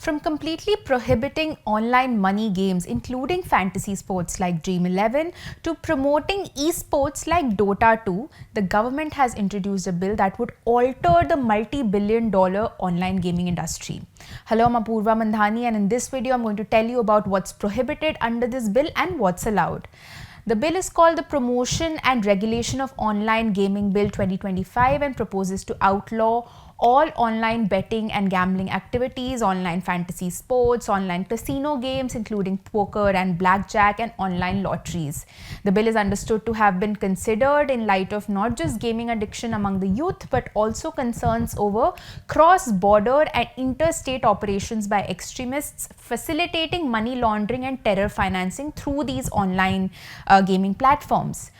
From completely prohibiting online money games, including fantasy sports like Dream 11, to promoting esports like Dota 2, the government has introduced a bill that would alter the multi-billion-dollar online gaming industry. Hello, I'm Apoorva Mandhani, and in this video, I'm going to tell you about what's prohibited under this bill and what's allowed. The bill is called the Promotion and Regulation of Online Gaming Bill 2025 and proposes to outlaw all online betting and gambling activities, online fantasy sports, online casino games, including poker and blackjack, and online lotteries. The bill is understood to have been considered in light of not just gaming addiction among the youth, but also concerns over cross-border and interstate operations by extremists facilitating money laundering and terror financing through these online gaming platforms.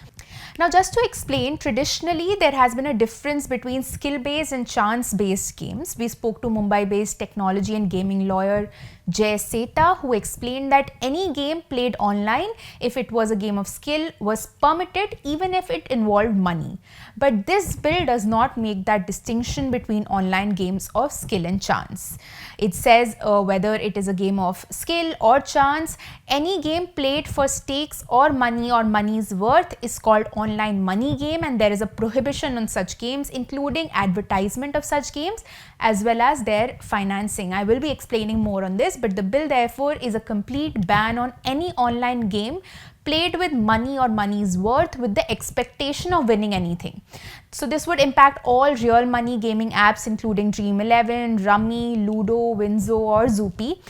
Now, just to explain, traditionally there has been a difference between skill-based and chance-based games. We spoke to Mumbai-based technology and gaming lawyer Jay Seta, who explained that any game played online, if it was a game of skill, was permitted even if it involved money. But this bill does not make that distinction between online games of skill and chance. It says whether it is a game of skill or chance, any game played for stakes or money's worth is called online money game, and there is a prohibition on such games, including advertisement of such games as well as their financing. I will be explaining more on this, but the bill therefore is a complete ban on any online game played with money or money's worth with the expectation of winning anything. So this would impact all real money gaming apps including Dream 11, Rummy, Ludo, Winzo or Zoopy.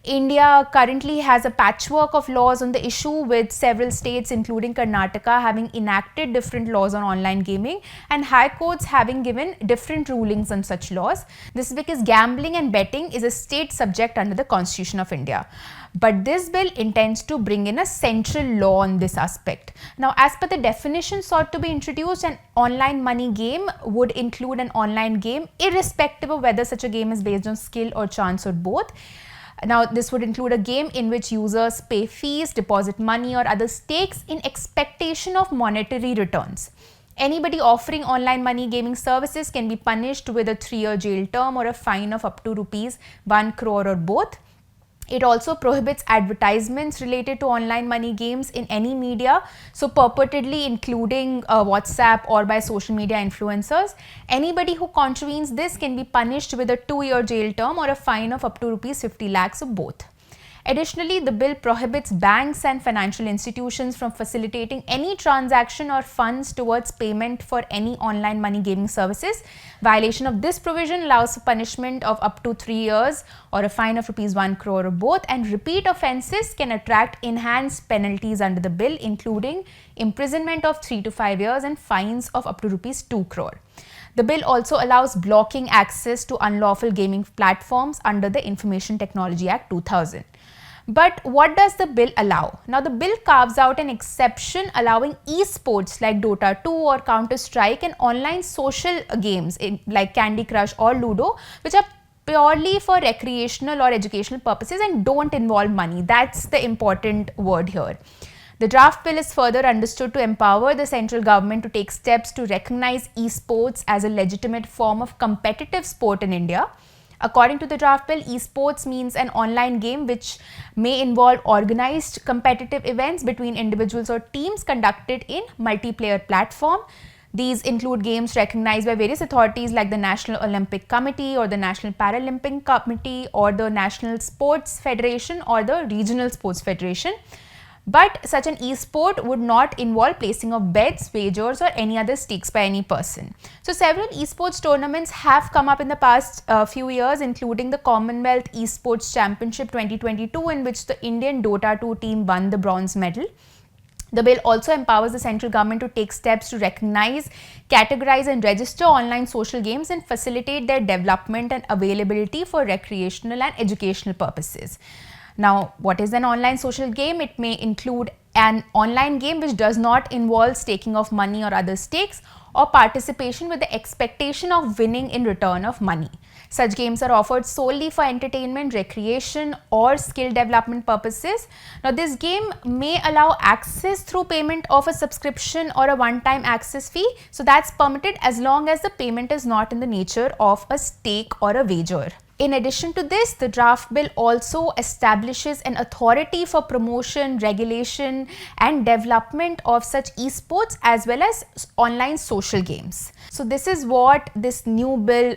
India currently has a patchwork of laws on the issue, with several states including Karnataka having enacted different laws on online gaming and high courts having given different rulings on such laws. This is because gambling and betting is a state subject under the Constitution of India. But this bill intends to bring in a central law on this aspect. Now, as per the definition sought to be introduced, an online money game would include an online game irrespective of whether such a game is based on skill or chance or both. Now, this would include a game in which users pay fees, deposit money or other stakes in expectation of monetary returns. Anybody offering online money gaming services can be punished with a 3-year jail term or a fine of up to rupees 1 crore or both. It also prohibits advertisements related to online money games in any media, so purportedly including WhatsApp or by social media influencers. Anybody who contravenes this can be punished with a 2-year jail term or a fine of up to rupees 50 lakhs or both. Additionally, the bill prohibits banks and financial institutions from facilitating any transaction or funds towards payment for any online money gaming services. Violation of this provision allows a punishment of up to 3 years or a fine of rupees 1 crore or both, and repeat offences can attract enhanced penalties under the bill, including imprisonment of 3 to 5 years and fines of up to rupees 2 crore. The bill also allows blocking access to unlawful gaming platforms under the Information Technology Act 2000. But what does the bill allow? Now, the bill carves out an exception allowing esports like Dota 2 or Counter-Strike and online social games like Candy Crush or Ludo, which are purely for recreational or educational purposes and don't involve money. That's the important word here. The draft bill is further understood to empower the central government to take steps to recognize esports as a legitimate form of competitive sport in India. According to the draft bill, esports means an online game which may involve organized competitive events between individuals or teams conducted in multiplayer platform. These include games recognized by various authorities like the National Olympic Committee or the National Paralympic Committee or the National Sports Federation or the Regional Sports Federation. But such an e-sport would not involve placing of bets, wagers or any other stakes by any person. So several esports tournaments have come up in the past few years, including the Commonwealth Esports Championship 2022, in which the Indian Dota 2 team won the bronze medal. The bill also empowers the central government to take steps to recognize, categorize and register online social games and facilitate their development and availability for recreational and educational purposes. Now, what is an online social game? It may include an online game which does not involve staking of money or other stakes or participation with the expectation of winning in return of money. Such games are offered solely for entertainment, recreation or skill development purposes. Now, this game may allow access through payment of a subscription or a one-time access fee. So, that's permitted as long as the payment is not in the nature of a stake or a wager. In addition to this, the draft bill also establishes an authority for promotion, regulation, and development of such esports as well as online social games. So this is what this new bill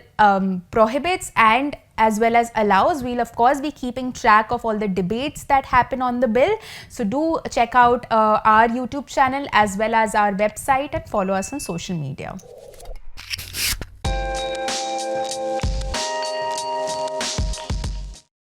prohibits and as well as allows. We'll of course be keeping track of all the debates that happen on the bill. So do check out our YouTube channel as well as our website and follow us on social media.